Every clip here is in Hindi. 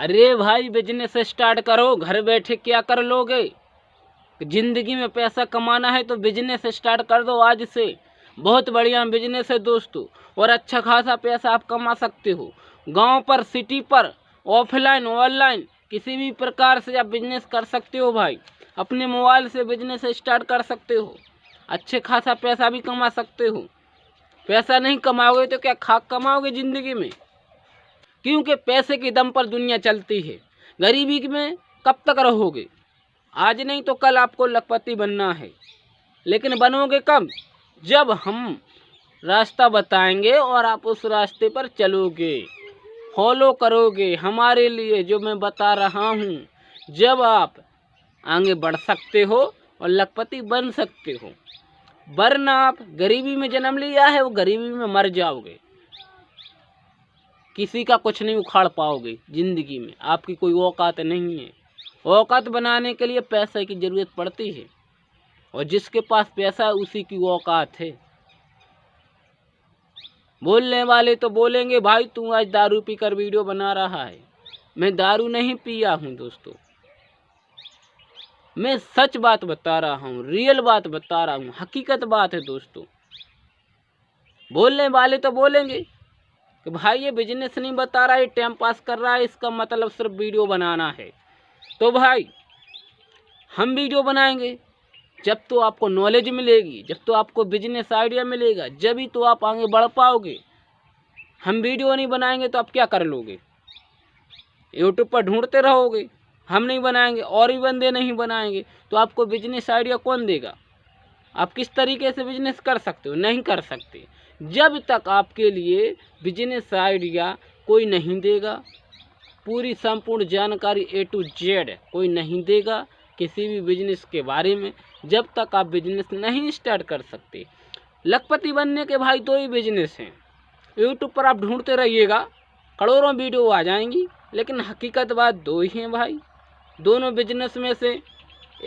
अरे भाई बिजनेस स्टार्ट करो, घर बैठे क्या कर लोगे। जिंदगी में पैसा कमाना है तो बिजनेस स्टार्ट कर दो आज से। बहुत बढ़िया बिजनेस है दोस्तों, और अच्छा खासा पैसा आप कमा सकते हो। गांव पर, सिटी पर, ऑफलाइन ऑनलाइन किसी भी प्रकार से आप बिजनेस कर सकते हो भाई। अपने मोबाइल से बिजनेस स्टार्ट कर सकते हो, अच्छे खासा पैसा भी कमा सकते हो। पैसा नहीं कमाओगे तो क्या खाक कमाओगे जिंदगी में, क्योंकि पैसे के दम पर दुनिया चलती है। गरीबी में कब तक रहोगे। आज नहीं तो कल आपको लखपति बनना है, लेकिन बनोगे कब, जब हम रास्ता बताएंगे और आप उस रास्ते पर चलोगे, फॉलो करोगे हमारे लिए जो मैं बता रहा हूँ। जब आप आगे बढ़ सकते हो और लखपति बन सकते हो, वरना आप गरीबी में जन्म लिया है, वो गरीबी में मर जाओगे। किसी का कुछ नहीं उखाड़ पाओगे जिंदगी में, आपकी कोई औकात नहीं है। औकात बनाने के लिए पैसे की ज़रूरत पड़ती है, और जिसके पास पैसा है उसी की औकात है। बोलने वाले तो बोलेंगे भाई तू आज दारू पीकर वीडियो बना रहा है। मैं दारू नहीं पिया हूँ दोस्तों, मैं सच बात बता रहा हूँ, रियल बात बता रहा हूँ, हकीकत बात है दोस्तों। बोलने वाले तो बोलेंगे कि भाई ये बिजनेस नहीं बता रहा है, टाइम पास कर रहा है, इसका मतलब सिर्फ वीडियो बनाना है। तो भाई हम वीडियो बनाएंगे जब तो आपको नॉलेज मिलेगी, जब तो आपको बिजनेस आइडिया मिलेगा, जब ही तो आप आगे बढ़ पाओगे। हम वीडियो नहीं बनाएंगे तो आप क्या कर लोगे, यूट्यूब पर ढूंढते रहोगे। हम नहीं बनाएंगे और भी बंदे नहीं बनाएंगे तो आपको बिजनेस आइडिया कौन देगा। आप किस तरीके से बिजनेस कर सकते हो, नहीं कर सकते। जब तक आपके लिए बिजनेस आइडिया कोई नहीं देगा, पूरी संपूर्ण जानकारी A to Z कोई नहीं देगा किसी भी बिजनेस के बारे में, जब तक आप बिजनेस नहीं स्टार्ट कर सकते। लखपति बनने के भाई दो ही बिजनेस हैं। यूट्यूब पर आप ढूंढते रहिएगा, करोड़ों वीडियो आ जाएंगी, लेकिन हकीकत बात दो ही हैं भाई। दोनों बिजनेस में से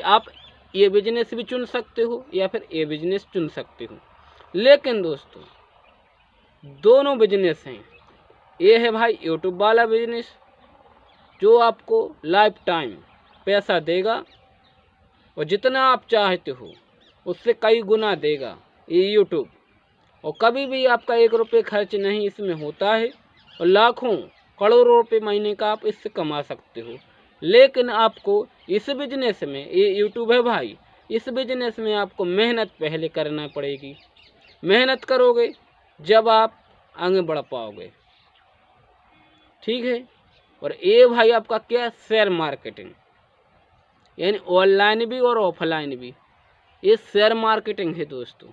आप ये बिजनेस भी चुन सकते हो या फिर ये बिजनेस चुन सकते हो। लेकिन दोस्तों दोनों बिजनेस हैं। ये है भाई यूट्यूब वाला बिजनेस जो आपको लाइफ टाइम पैसा देगा, और जितना आप चाहते हो उससे कई गुना देगा ये यूट्यूब। और कभी भी आपका 1 रुपये खर्च नहीं इसमें होता है, और लाखों करोड़ों रुपये महीने का आप इससे कमा सकते हो। लेकिन आपको इस बिजनेस में, ये यूट्यूब है भाई, इस बिजनेस में आपको मेहनत पहले करना पड़ेगी। मेहनत करोगे जब आप आगे बढ़ पाओगे, ठीक है। और ये भाई आपका क्या, शेयर मार्केटिंग, यानी ऑनलाइन भी और ऑफलाइन भी, ये शेयर मार्केटिंग है दोस्तों।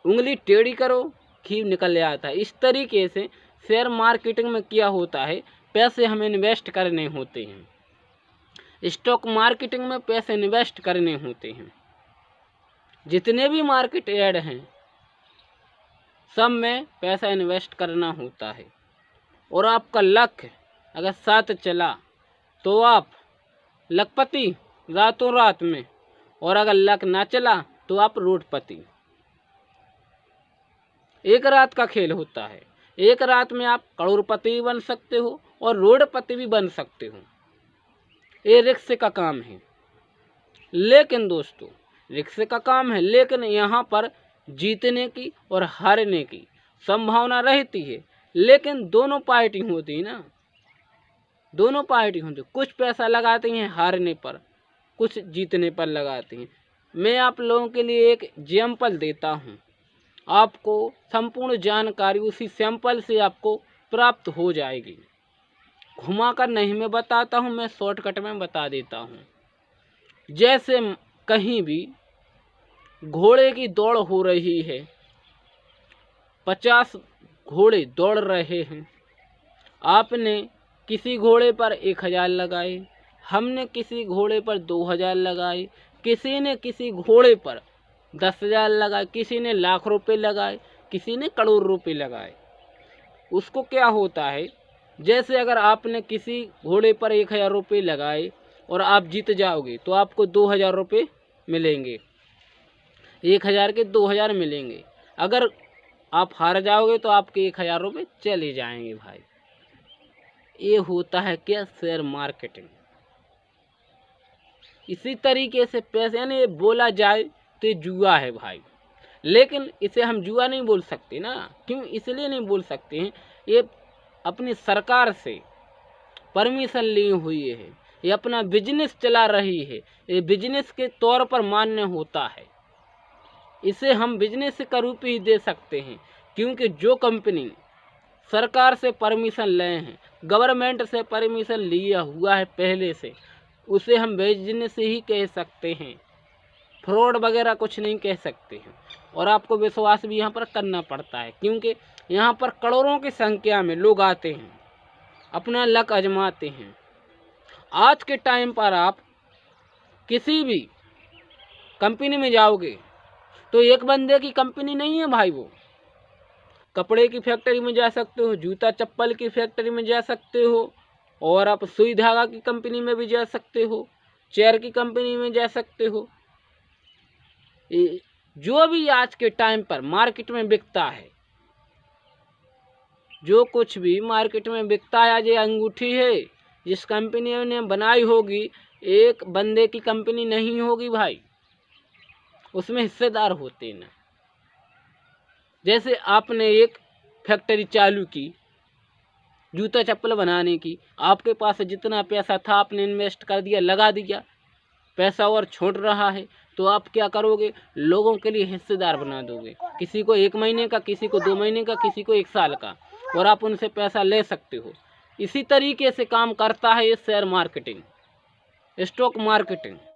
उंगली टेढ़ी करो घी निकल आता है। इस तरीके से शेयर मार्केटिंग में क्या होता है, पैसे हमें इन्वेस्ट करने होते हैं। स्टॉक मार्केटिंग में पैसे इन्वेस्ट करने होते हैं। जितने भी मार्केट ऐड हैं सब में पैसा इन्वेस्ट करना होता है। और आपका लक अगर साथ चला तो आप लखपति रातों रात में, और अगर लक ना चला तो आप रोडपति। एक रात का खेल होता है, एक रात में आप करोड़पति भी बन सकते हो और रोडपति भी बन सकते हो। ये रिक्शे का काम है, लेकिन दोस्तों रिक्शे का काम है, लेकिन यहाँ पर जीतने की और हारने की संभावना रहती है। लेकिन दोनों पार्टी होती है ना, दोनों पार्टी होती है। कुछ पैसा लगाती हैं हारने पर, कुछ जीतने पर लगाती हैं। मैं आप लोगों के लिए एक एग्जाम्पल देता हूँ, आपको संपूर्ण जानकारी उसी सैंपल से आपको प्राप्त हो जाएगी। घुमाकर नहीं मैं बताता हूँ, मैं शॉर्टकट में बता देता हूँ। जैसे कहीं भी घोड़े की दौड़ हो रही है, 50 घोड़े दौड़ रहे हैं, आपने किसी घोड़े पर 1000 लगाए, हमने किसी घोड़े पर 2000 लगाए, किसी ने किसी घोड़े पर 10,000 लगाए, किसी ने लाख रुपए लगाए, किसी ने करोड़ रुपए लगाए। उसको क्या होता है, जैसे अगर आपने किसी घोड़े पर 1000 रुपये लगाए और आप जीत जाओगे तो आपको 2000 रुपये मिलेंगे, 1000 के 2000 मिलेंगे। अगर आप हार जाओगे तो आपके 1000 रुपये चले जाएंगे भाई। ये होता है क्या, शेयर मार्केटिंग। इसी तरीके से पैसे, यानी बोला जाए तो जुआ है भाई, लेकिन इसे हम जुआ नहीं बोल सकते ना। क्यों इसलिए नहीं बोल सकते हैं, ये अपनी सरकार से परमिशन ली हुई है, ये अपना बिजनेस चला रही है, ये बिजनेस के तौर पर मान्य होता है, इसे हम बिजनेस का रूप ही दे सकते हैं। क्योंकि जो कंपनी सरकार से परमिशन ले हैं, गवर्नमेंट से परमिशन लिया हुआ है पहले से, उसे हम बिजनेस ही कह सकते हैं, फ्रॉड वगैरह कुछ नहीं कह सकते हैं। और आपको विश्वास भी यहाँ पर करना पड़ता है, क्योंकि यहाँ पर करोड़ों की संख्या में लोग आते हैं, अपना लक आजमाते हैं। आज के टाइम पर आप किसी भी कंपनी में जाओगे तो एक बंदे की कंपनी नहीं है भाई, वो कपड़े की फैक्ट्री में जा सकते हो, जूता चप्पल की फैक्ट्री में जा सकते हो, और आप सुई धागा की कंपनी में भी जा सकते हो, चेयर की कंपनी में जा सकते हो। जो भी आज के टाइम पर मार्केट में बिकता है, जो कुछ भी मार्केट में बिकता है, आज ये अंगूठी है जिस कंपनी ने बनाई होगी, एक बंदे की कंपनी नहीं होगी भाई, उसमें हिस्सेदार होते ना। जैसे आपने एक फैक्ट्री चालू की जूता चप्पल बनाने की, आपके पास जितना पैसा था आपने इन्वेस्ट कर दिया, लगा दिया, पैसा और छूट रहा है, तो आप क्या करोगे, लोगों के लिए हिस्सेदार बना दोगे, किसी को 1 महीने का, किसी को 2 महीने का, किसी को 1 साल का, और आप उनसे पैसा ले सकते हो। इसी तरीके से काम करता है ये शेयर मार्केटिंग, स्टॉक मार्केटिंग।